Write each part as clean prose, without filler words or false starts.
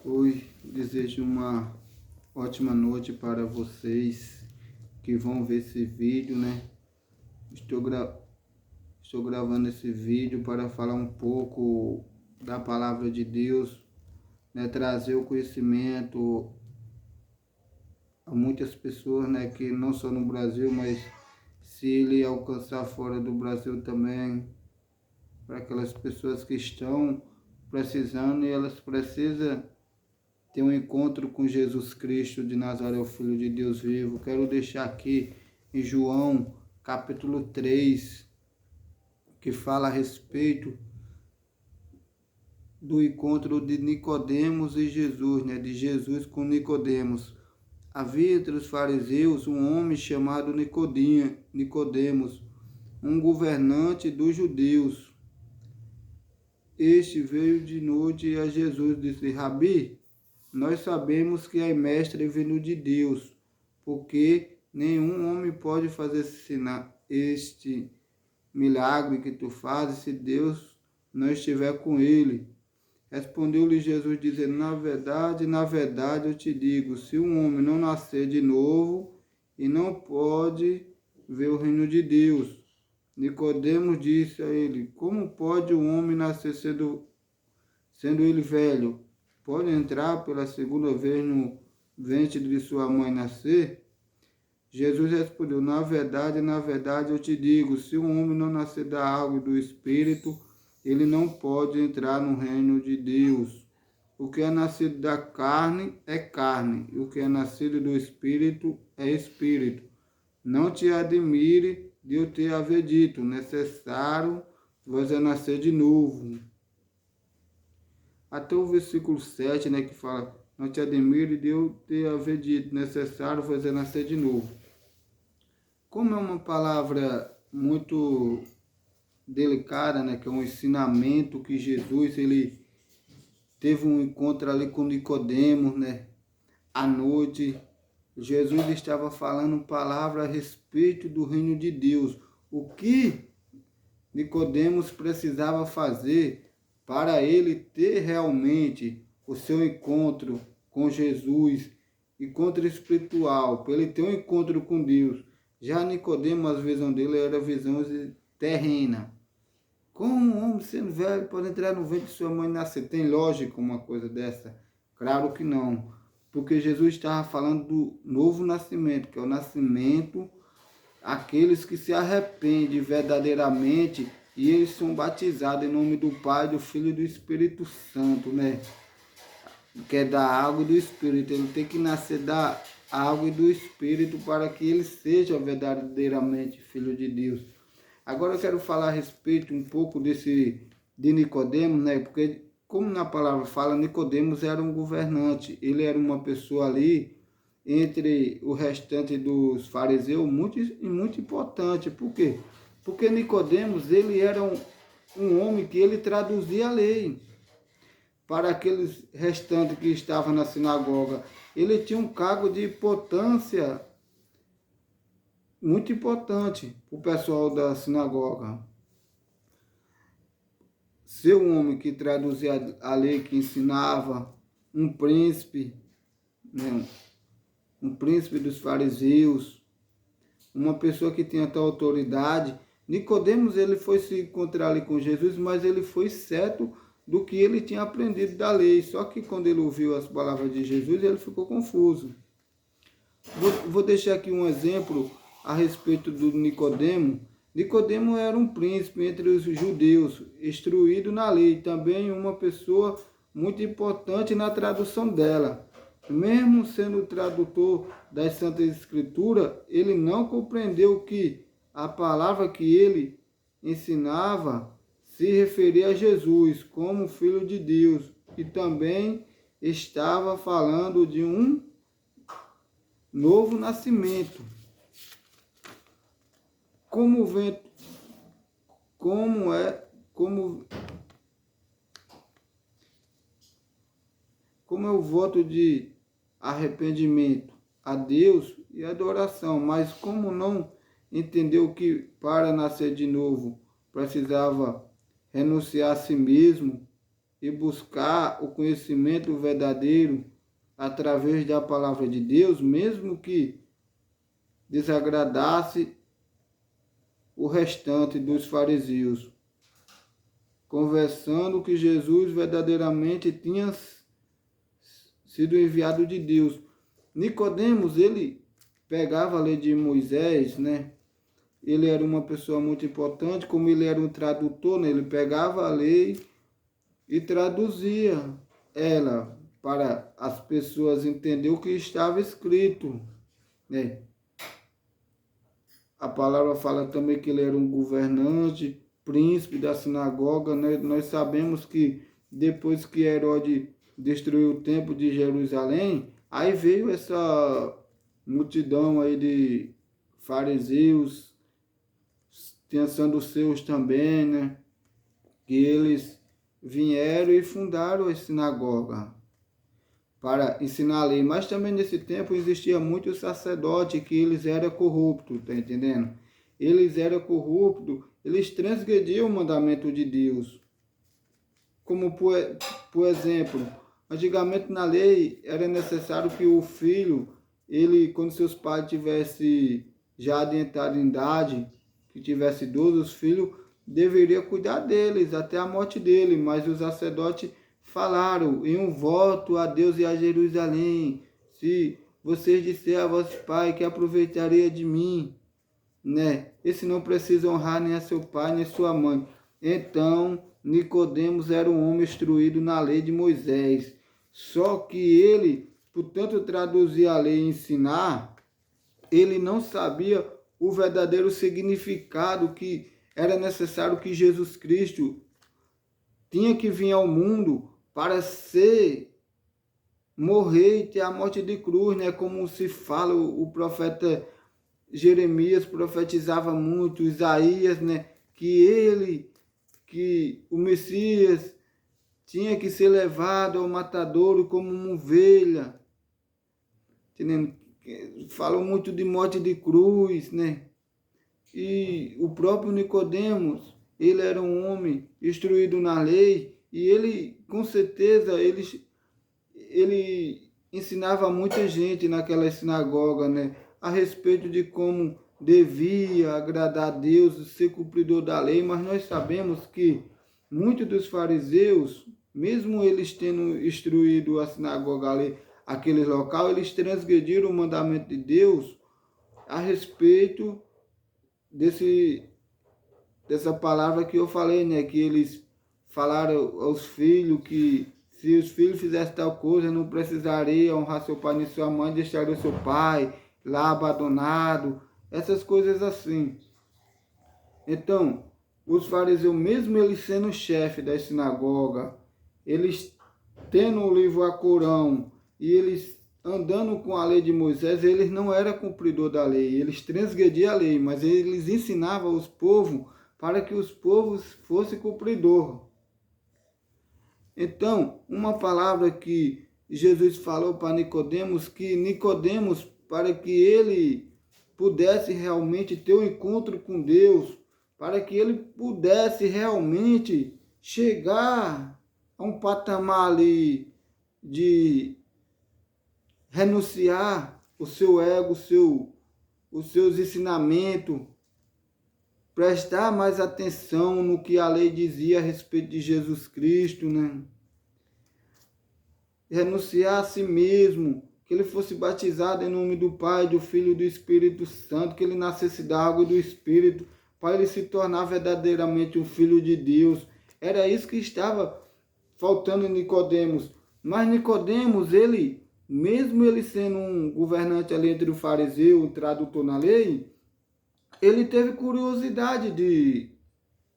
Oi, desejo uma ótima noite para vocês que vão ver esse vídeo, né? Estou, gra... Estou gravando esse vídeo para falar um pouco da palavra de Deus, né? Trazer o conhecimento a muitas pessoas, né? Que não só no Brasil, mas se ele alcançar fora do Brasil também, para aquelas pessoas que estão precisando e elas precisam ter um encontro com Jesus Cristo de Nazaré, o Filho de Deus vivo. Quero deixar aqui em João, capítulo 3, que fala a respeito do encontro de Nicodemos e Jesus, né? De Jesus com Nicodemos. Havia entre os fariseus um homem chamado Nicodemos, um governante dos judeus. Este veio de noite a Jesus e disse: Rabi, nós sabemos que é mestre vindo de Deus, porque nenhum homem pode fazer este milagre que tu fazes se Deus não estiver com ele. Respondeu-lhe Jesus, dizendo: na verdade eu te digo, se um homem não nascer de novo, e não pode ver o reino de Deus. Nicodemos disse a ele: como pode um homem nascer sendo ele velho? Pode entrar pela segunda vez no ventre de sua mãe nascer? Jesus respondeu: na verdade eu te digo, se um homem não nascer da água e do Espírito, ele não pode entrar no reino de Deus. O que é nascido da carne é carne, e o que é nascido do Espírito é Espírito. Não te admire de eu ter haver dito, necessário vos é nascer de novo. Até o versículo 7, né, que fala: não te admire de eu ter haver dito, necessário fazer nascer de novo. Como é uma palavra muito delicada, né, que é um ensinamento que Jesus, ele teve um encontro ali com Nicodemos, né, à noite. Jesus estava falando palavra a respeito do reino de Deus. O que Nicodemos precisava fazer para ele ter realmente o seu encontro com Jesus, encontro espiritual, para ele ter um encontro com Deus. Já Nicodemos, a visão dele era visão terrena. Como um homem sendo velho pode entrar no ventre de sua mãe e nascer? Tem lógica uma coisa dessa? Claro que não. Porque Jesus estava falando do novo nascimento, que é o nascimento, aqueles que se arrependem verdadeiramente e eles são batizados em nome do Pai, do Filho e do Espírito Santo, né? Que é da água e do Espírito. Ele tem que nascer da água e do Espírito para que ele seja verdadeiramente Filho de Deus. Agora eu quero falar a respeito um pouco de Nicodemos, né? Porque como na palavra fala, Nicodemos era um governante. Ele era uma pessoa ali entre o restante dos fariseus muito importante. Por quê? Porque Nicodemos, ele era um homem que ele traduzia a lei para aqueles restantes que estavam na sinagoga. Ele tinha um cargo de importância muito importante para o pessoal da sinagoga. Ser um homem que traduzia a lei, que ensinava, um príncipe, né? Um príncipe dos fariseus, uma pessoa que tinha tal autoridade. Nicodemos, ele foi se encontrar ali com Jesus, mas ele foi certo do que ele tinha aprendido da lei. Só que quando ele ouviu as palavras de Jesus, ele ficou confuso. Vou deixar aqui um exemplo a respeito do Nicodemo. Nicodemo era um príncipe entre os judeus, instruído na lei, também uma pessoa muito importante na tradução dela. Mesmo sendo tradutor das Santas Escrituras, ele não compreendeu que a palavra que ele ensinava se referia a Jesus como Filho de Deus e também estava falando de um novo nascimento. Como é o voto de arrependimento a Deus e adoração, mas como não entendeu que para nascer de novo precisava renunciar a si mesmo e buscar o conhecimento verdadeiro através da palavra de Deus, mesmo que desagradasse o restante dos fariseus, conversando que Jesus verdadeiramente tinha sido enviado de Deus. Nicodemos, ele pegava a lei de Moisés, né? Ele era uma pessoa muito importante, como ele era um tradutor, né? Ele pegava a lei e traduzia ela para as pessoas entenderem o que estava escrito, né? A palavra fala também que ele era um governante, príncipe da sinagoga, né? Nós sabemos que depois que Herodes destruiu o templo de Jerusalém, aí veio essa multidão aí de fariseus, pensando os seus também, né? Que eles vieram e fundaram a sinagoga para ensinar a lei. Mas também nesse tempo existia muitos sacerdotes que eles eram corruptos, tá entendendo? Eles eram corruptos, eles transgrediam o mandamento de Deus. Como por exemplo, antigamente na lei era necessário que o filho, ele, quando seus pais tivessem já adentrado em idade, que tivesse idoso, os filhos deveria cuidar deles até a morte dele, mas os sacerdotes falaram em um voto a Deus e a Jerusalém: se vocês disserem a vosso pai que aproveitaria de mim, né? Esse não precisa honrar nem a seu pai nem sua mãe. Então Nicodemos era um homem instruído na lei de Moisés. Só que ele, por tanto traduzir a lei e ensinar, ele não sabia o verdadeiro significado que era necessário que Jesus Cristo tinha que vir ao mundo para morrer e ter a morte de cruz, né? Como se fala, o profeta Jeremias profetizava muito, Isaías, né? Que o Messias tinha que ser levado ao matadouro como uma ovelha, entendendo? Falam muito de morte de cruz, né? E o próprio Nicodemos, ele era um homem instruído na lei e ele, com certeza, ele ensinava muita gente naquela sinagoga, né? A respeito de como devia agradar a Deus, ser cumpridor da lei, mas nós sabemos que muitos dos fariseus, mesmo eles tendo instruído a sinagoga ali, aquele local, eles transgrediram o mandamento de Deus a respeito dessa palavra que eu falei, né? Que eles falaram aos filhos que se os filhos fizessem tal coisa, não precisaria honrar seu pai nem sua mãe, deixaria o seu pai lá abandonado, essas coisas assim. Então, os fariseus, mesmo eles sendo chefe da sinagoga, eles tendo o livro Alcorão e eles andando com a lei de Moisés, eles não eram cumpridor da lei, eles transgrediam a lei, mas eles ensinavam os povos para que os povos fossem cumpridor. Então, uma palavra que Jesus falou para Nicodemos, que Nicodemos, para que ele pudesse realmente ter um encontro com Deus, para que ele pudesse realmente chegar a um patamar ali de renunciar o seu ego, os seus ensinamentos, prestar mais atenção no que a lei dizia a respeito de Jesus Cristo, né? Renunciar a si mesmo, que ele fosse batizado em nome do Pai, do Filho e do Espírito Santo, que ele nascesse da água e do Espírito, para ele se tornar verdadeiramente um filho de Deus. Era isso que estava faltando em Nicodemos. Mas Nicodemos, ele, mesmo ele sendo um governante ali entre o fariseu, um tradutor na lei, ele teve curiosidade de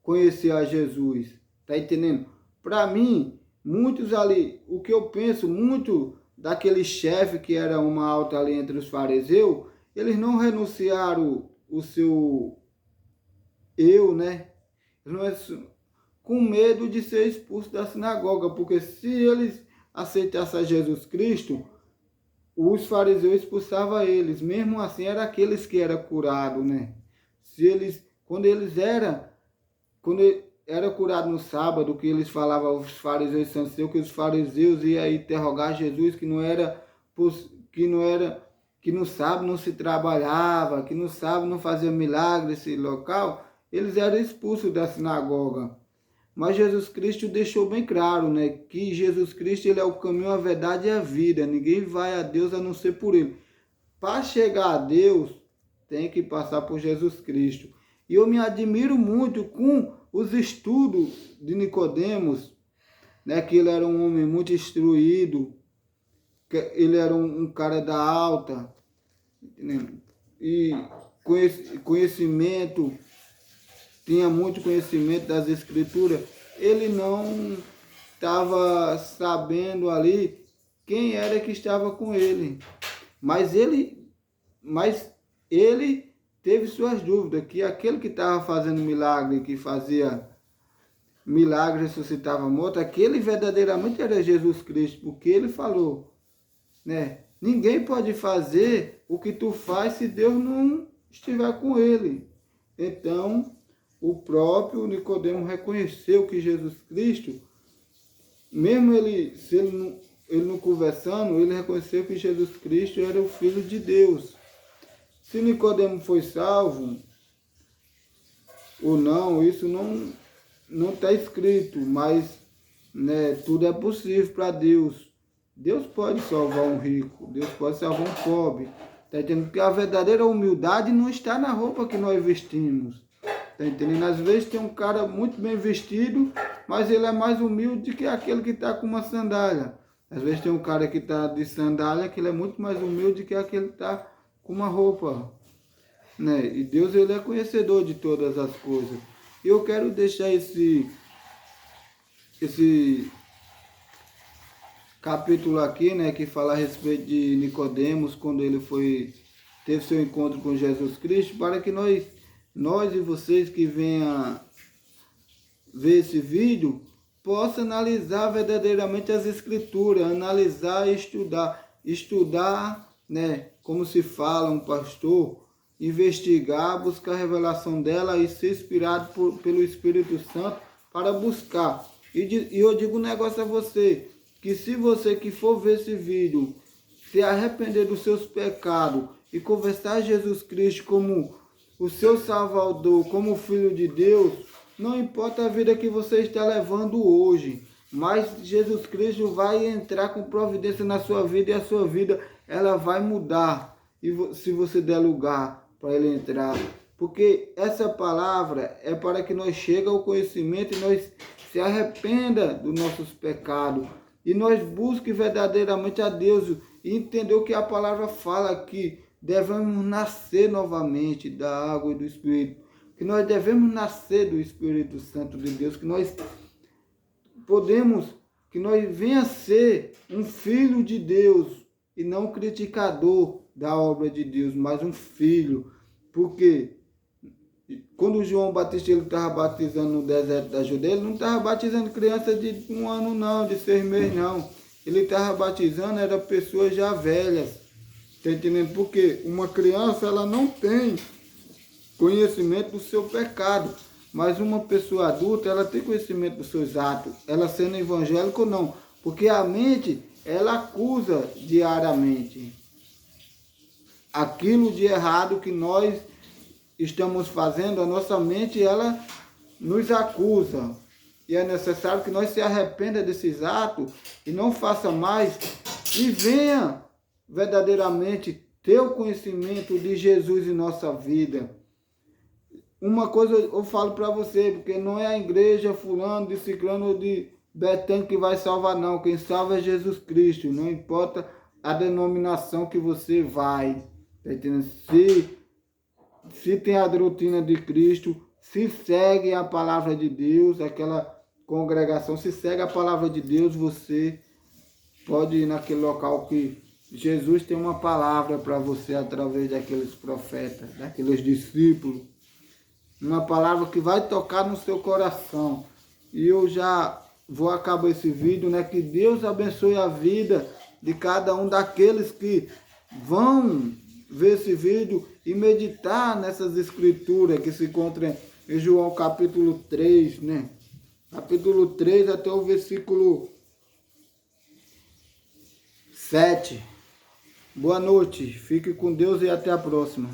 conhecer a Jesus. Tá entendendo? Para mim, muitos ali, o que eu penso, muito daquele chefe que era uma alta ali entre os fariseus, eles não renunciaram o seu eu, né? Com medo de ser expulso da sinagoga, porque se eles aceitassem a Jesus Cristo, os fariseus expulsavam eles. Mesmo assim, eram aqueles que eram curados, né? Quando era curado no sábado, que eles falavam aos fariseus sanseus, que os fariseus iam interrogar Jesus, que no sábado não se trabalhava, que no sábado não fazia milagre esse local, eles eram expulsos da sinagoga. Mas Jesus Cristo deixou bem claro, né, que Jesus Cristo ele é o caminho, a verdade e a vida. Ninguém vai a Deus a não ser por ele. Para chegar a Deus, tem que passar por Jesus Cristo. E eu me admiro muito com os estudos de Nicodemos, né, que ele era um homem muito instruído, que ele era um cara da alta, e conhecimento, tinha muito conhecimento das Escrituras. Ele não estava sabendo ali quem era que estava com ele. Mas ele teve suas dúvidas, que aquele que estava fazendo milagre, que fazia milagre, ressuscitava morto, aquele verdadeiramente era Jesus Cristo, porque ele falou, né? Ninguém pode fazer o que tu faz se Deus não estiver com ele. Então, o próprio Nicodemo reconheceu que Jesus Cristo, mesmo ele não conversando, ele reconheceu que Jesus Cristo era o Filho de Deus. Se Nicodemo foi salvo ou não, isso não está escrito, mas, né, tudo é possível para Deus. Deus pode salvar um rico, Deus pode salvar um pobre. Está entendendo? Porque a verdadeira humildade não está na roupa que nós vestimos. Está entendendo? Às vezes tem um cara muito bem vestido, mas ele é mais humilde que aquele que está com uma sandália. Às vezes tem um cara que está de sandália, que ele é muito mais humilde que aquele que está com uma roupa. Né? E Deus ele é conhecedor de todas as coisas. E eu quero deixar esse capítulo aqui, né, que fala a respeito de Nicodemos, quando ele teve seu encontro com Jesus Cristo, para que nós e vocês que venham ver esse vídeo, possam analisar verdadeiramente as Escrituras, analisar e estudar, né, como se fala um pastor, investigar, buscar a revelação dela e ser inspirado pelo Espírito Santo para buscar. E eu digo um negócio a você, que se você que for ver esse vídeo, se arrepender dos seus pecados e confessar Jesus Cristo como o seu Salvador, como Filho de Deus, não importa a vida que você está levando hoje, mas Jesus Cristo vai entrar com providência na sua vida e a sua vida ela vai mudar, e se você der lugar para ele entrar. Porque essa palavra é para que nós cheguemos ao conhecimento e nós se arrependa dos nossos pecados. E nós busquemos verdadeiramente a Deus e entender o que a palavra fala, que devemos nascer novamente da água e do Espírito. Que nós devemos nascer do Espírito Santo de Deus. Que nós venha a ser um filho de Deus e não um criticador da obra de Deus, mas um filho. Porque quando João Batista estava batizando no deserto da Judeia, ele não estava batizando criança de 1 ano não, de 6 meses não. Ele estava batizando, era pessoas já velhas. Está entendendo? Porque uma criança ela não tem conhecimento do seu pecado. Mas uma pessoa adulta, ela tem conhecimento dos seus atos. Ela sendo evangélica ou não. Porque a mente, ela acusa diariamente aquilo de errado que nós estamos fazendo, a nossa mente ela nos acusa. E é necessário que nós se arrependa desses atos e não faça mais e venha verdadeiramente ter o conhecimento de Jesus em nossa vida. Uma coisa eu falo para você, porque não é a igreja fulano, de ciclano ou de Betânia que vai salvar não. Quem salva é Jesus Cristo, não importa a denominação que você vai. Tá entendendo? Se tem a doutrina de Cristo, se segue a palavra de Deus, aquela congregação, se segue a palavra de Deus, você pode ir naquele local que Jesus tem uma palavra para você através daqueles profetas, daqueles discípulos. Uma palavra que vai tocar no seu coração. E eu já vou acabar esse vídeo, né? Que Deus abençoe a vida de cada um daqueles que vão ver esse vídeo e meditar nessas escrituras que se encontram em João capítulo 3, né? Capítulo 3 até o versículo 7. Boa noite, fique com Deus e até a próxima.